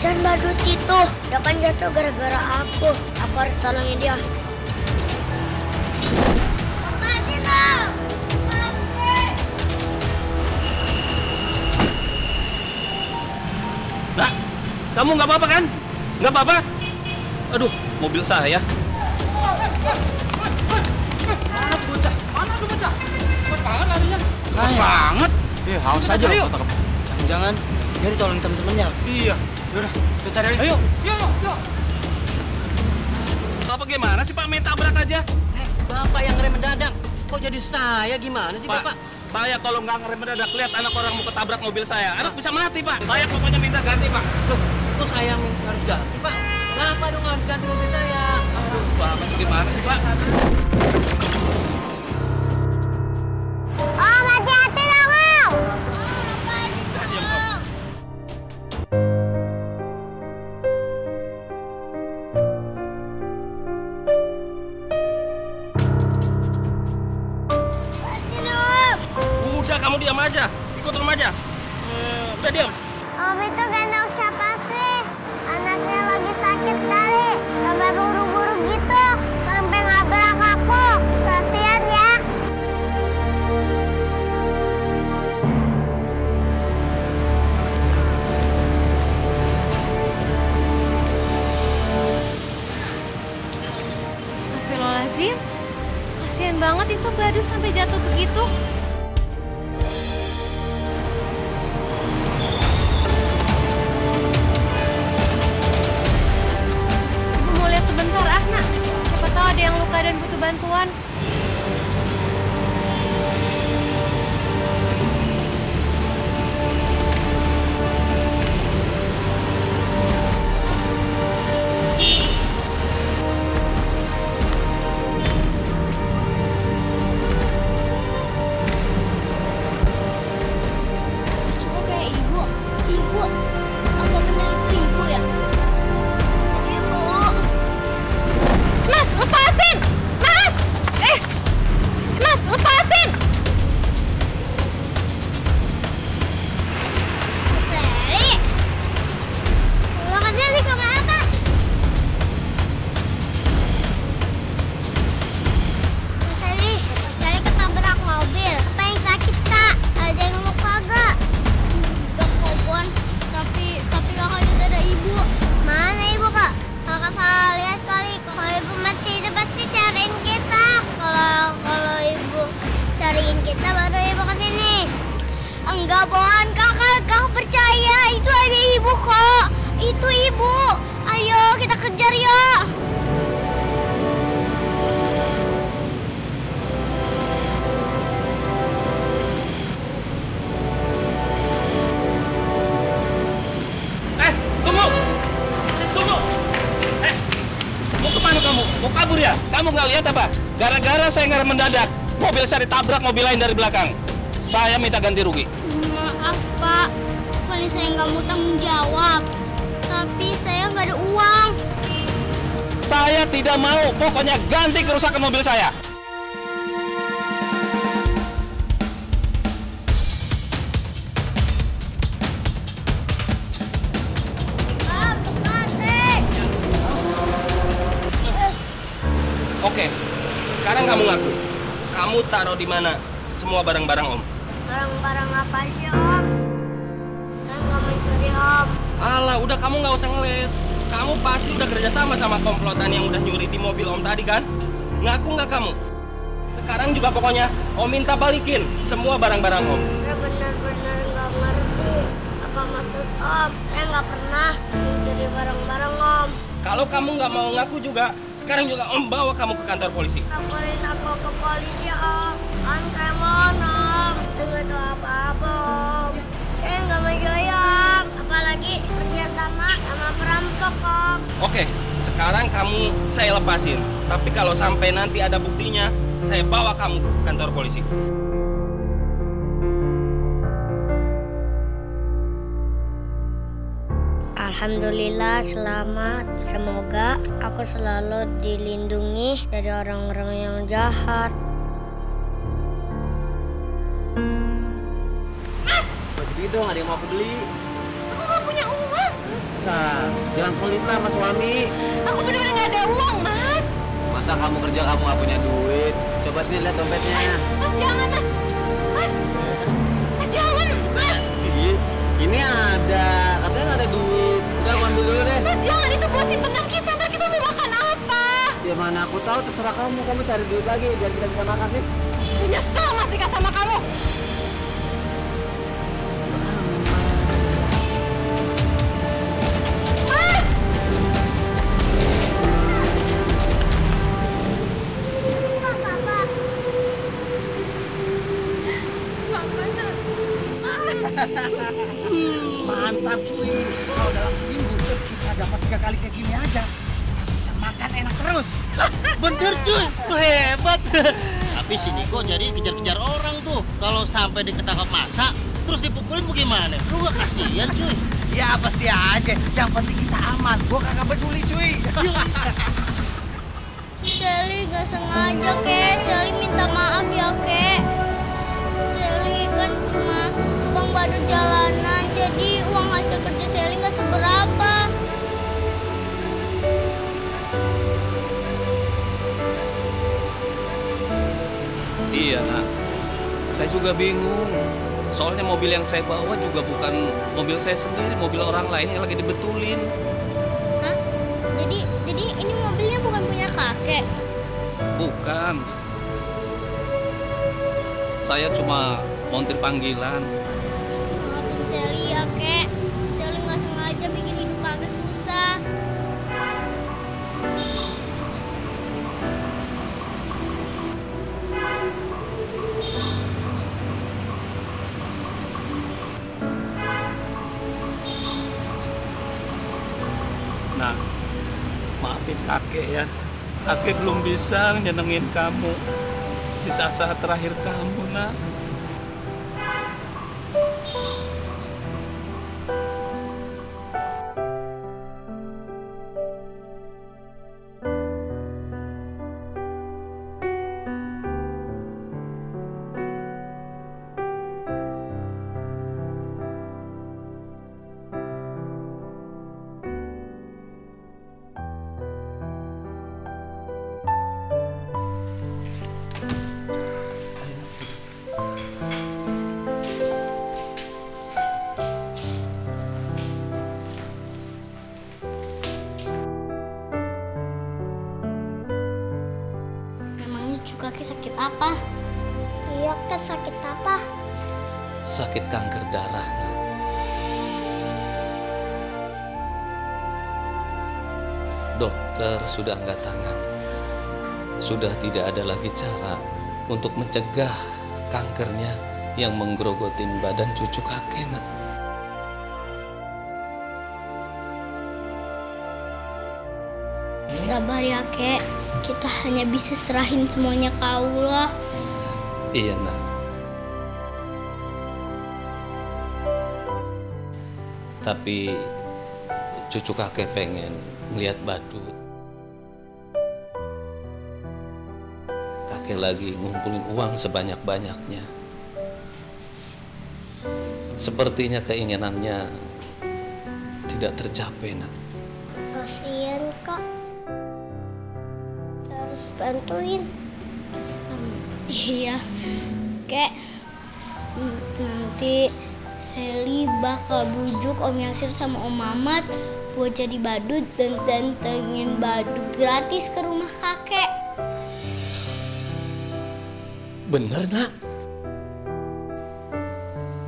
Kasihan badut itu. Dia kan jatuh gara-gara aku. Aku harus tolongin dia. Lepasin dong! Mbak, kamu nggak apa-apa kan? Nggak apa-apa? Aduh, mobil saya. Mana tuh bocah? Cepet banget larinya. Cepet banget. Haus aja loh. Jangan-jangan dia ditolongin temen-temennya. Iya. Yaudah, kita cari aja. Ayo. Yuk. Bapak gimana sih Pak? Main tabrak aja. Bapak yang ngerem mendadak. Kok jadi saya? Gimana sih Bapak? Saya kalau nggak ngerem mendadak, lihat anak orang mau ketabrak mobil saya. Anak bisa mati Pak. Saya pokoknya minta ganti Pak. Loh, kok saya yang harus ganti Pak? Kenapa dong harus ganti mobil saya? Aduh, Bapak gimana sih Pak? Om, hati-hati dong, Om! Udah kamu diam aja. Ikut Om aja. Udah diam. Om itu gendong siapa sih? Anaknya lagi sakit kali. Sampai buru-buru gitu. Sampai nabrak aku. Kasihan ya. Astagfirullahaladzim. Kasihan banget itu badut sampai jatuh begitu. Ibu mau lihat sebentar nak. Siapa tahu ada yang luka dan butuh bantuan. Kok kayak ibu? Ibu? Apa benar itu ibu ya? Ibu? Mas, lepasin! Mas! Mas, lepasin! Seli? Makasih nih kamu apa? Seli ketabrak mobil. Apa yang sakit kak? Ada yang luka gak? Enggak kok Bon. Tapi kakaknya udah ada ibu. Mana ibu kak? Kakak salah lihat kali. Kalau ibu masih hidup pasti cariin kita. Kalau ibu cariin kita baru ibu kesini. Enggak Bon, kakak percaya itu ada ibu kok. Itu ibu. Ayo kita kejar yuk. Tunggu! Tunggu! Mau kemana kamu? Mau kabur ya? Kamu nggak lihat apa? Gara-gara saya ngerem mendadak, mobil saya ditabrak mobil lain dari belakang. Saya minta ganti rugi. Maaf Pak, bukannya saya nggak mau tanggung jawab. Tapi saya nggak ada uang. Saya tidak mau, pokoknya ganti kerusakan mobil saya. Oke, sekarang kamu ngaku. Kamu taruh di mana semua barang-barang Om? Barang-barang apa sih Om? Saya nggak mencuri Om. Alah, udah kamu nggak usah ngeles. Kamu pasti udah kerja sama komplotan yang udah nyuri di mobil Om tadi kan? Ngaku nggak kamu? Sekarang juga pokoknya Om minta balikin semua barang-barang Om. Saya benar-benar nggak ngerti apa maksud Om. Saya nggak pernah mencuri barang-barang Om. Kalau kamu nggak mau ngaku juga, sekarang juga Om bawa kamu ke kantor polisi. Laporin aku ke polisi Om. Om saya mohon Om. Saya nggak tahu apa-apa Om. Saya nggak mencuri Om. Apalagi kerja sama perampok Om. Oke, sekarang kamu saya lepasin. Tapi kalau sampai nanti ada buktinya, saya bawa kamu ke kantor polisi. Alhamdulillah selamat. Semoga aku selalu dilindungi dari orang-orang yang jahat. Bagi dong, ada yang mau aku beli. Aku nggak punya uang. dewasa. Jangan pelit lah sama suami. Aku benar-benar nggak ada uang, Mas. Masa kamu kerja kamu nggak punya duit? Coba sini lihat dompetnya. Mas, jangan, Mas. Mas. Mas, jangan, Mas. Iya, ini ada. Katanya nggak ada duit. Udah aku ambil dulu deh. Mas, jangan. Itu buat simpenan kita. Ntar kita mau makan apa? Ya mana aku tahu, terserah kamu. Kamu cari duit lagi biar kita bisa makan nih. Nyesel, Mas, nikah sama kamu. Mas! Enggak, Papa. Mantap cuy. Kalau dalam seminggu kita dapat 3 kali kayak gini aja, kita bisa makan enak terus. Bener cuy, tuh hebat. Tapi si Niko jadi kejar-kejar orang tuh. Kalau sampai diketangkap masa, terus dipukulin bagaimana? Lu gak kasihan cuy. Ya pasti aja. Yang penting kita aman. Gua kagak peduli cuy. Sally gak sengaja, Kek. Sally minta maaf ya, Kek. Sally kan cuma tukang badut jalanan, jadi uang hasil kerja Sally gak seberapa. Iya, Nak. Saya juga bingung. Soalnya mobil yang saya bawa juga bukan mobil saya sendiri, mobil orang lain yang lagi dibetulin. Hah? Jadi ini mobilnya bukan punya kakek? Bukan. Saya cuma montir panggilan. Maafin Sally ya, Kek. Sally nggak sengaja bikin hidup kakek susah. Nah, maafin kakek ya. Kakek belum bisa nyenengin kamu di saat-saat terakhir kamu, Nak. Memangnya cucu kakek sakit apa? Iya, Kek, sakit apa? Sakit kanker darah, Nak. Dokter sudah angkat tangan. Sudah tidak ada lagi cara untuk mencegah kankernya yang menggerogotin badan cucu kakek, Nak. Sabar ya, Kek. Kita hanya bisa serahin semuanya ke Allah. Iya, Nak. Tapi cucu kakek pengen ngeliat badut. Kakek lagi ngumpulin uang sebanyak-banyaknya. Sepertinya keinginannya tidak tercapai, Nak. Kasian, Kak. Harus bantuin. Iya, Kek. Nanti Sally bakal bujuk Om Yasir sama Om Mamat buat jadi badut dan tantengin badut gratis ke rumah kakek. Bener, Nak?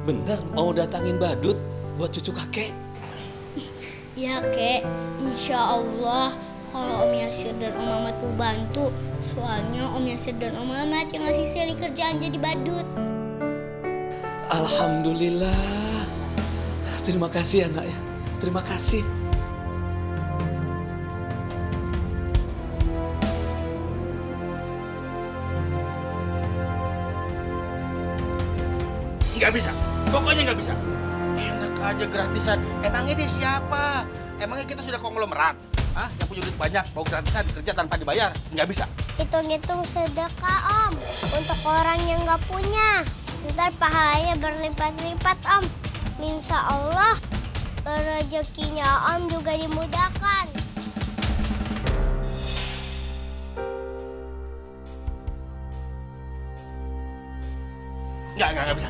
Bener mau datangin badut buat cucu kakek? Ya, Kek. Insya Allah kalau Om Yasir dan Om Mamat mau bantu. Soalnya Om Yasir dan Om Mamat yang ngasih Sally kerjaan jadi badut. Alhamdulillah. Terima kasih ya, Nak ya. Terima kasih. Nggak bisa. Pokoknya nggak bisa. Enak aja gratisan. Emangnya dia siapa? Emangnya kita sudah konglomerat? Hah? Yang punya duit banyak, mau gratisan kerja tanpa dibayar? Nggak bisa. Hitung-hitung sedekah, Om. Untuk orang yang nggak punya. Ntar pahalanya berlipat-lipat, Om. Insya Allah. rezekinya Om juga dimudahkan.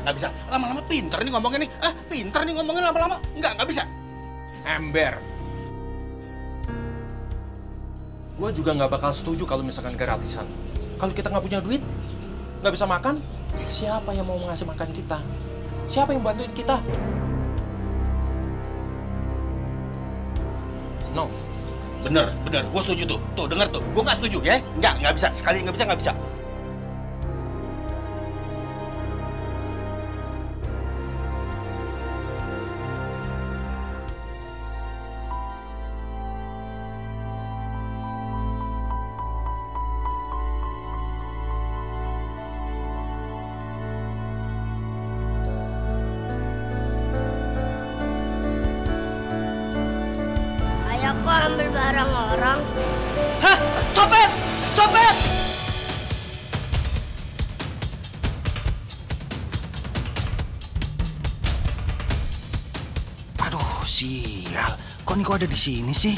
Nggak bisa. Lama-lama pinter nih ngomongin nih. Pinter nih ngomongin lama-lama. Nggak bisa. Ember. Gua juga nggak bakal setuju kalau misalkan gratisan. Kalau kita nggak punya duit, nggak bisa makan, siapa yang mau ngasih makan kita? Siapa yang bantuin kita? No. Bener. Gue setuju tuh. Tuh, denger tuh. Gue nggak setuju ya. Nggak bisa. Sekali nggak bisa. Ayo kok ambil barang orang. Hah? Copet! Aduh, sial. Kok Niko ada di sini sih?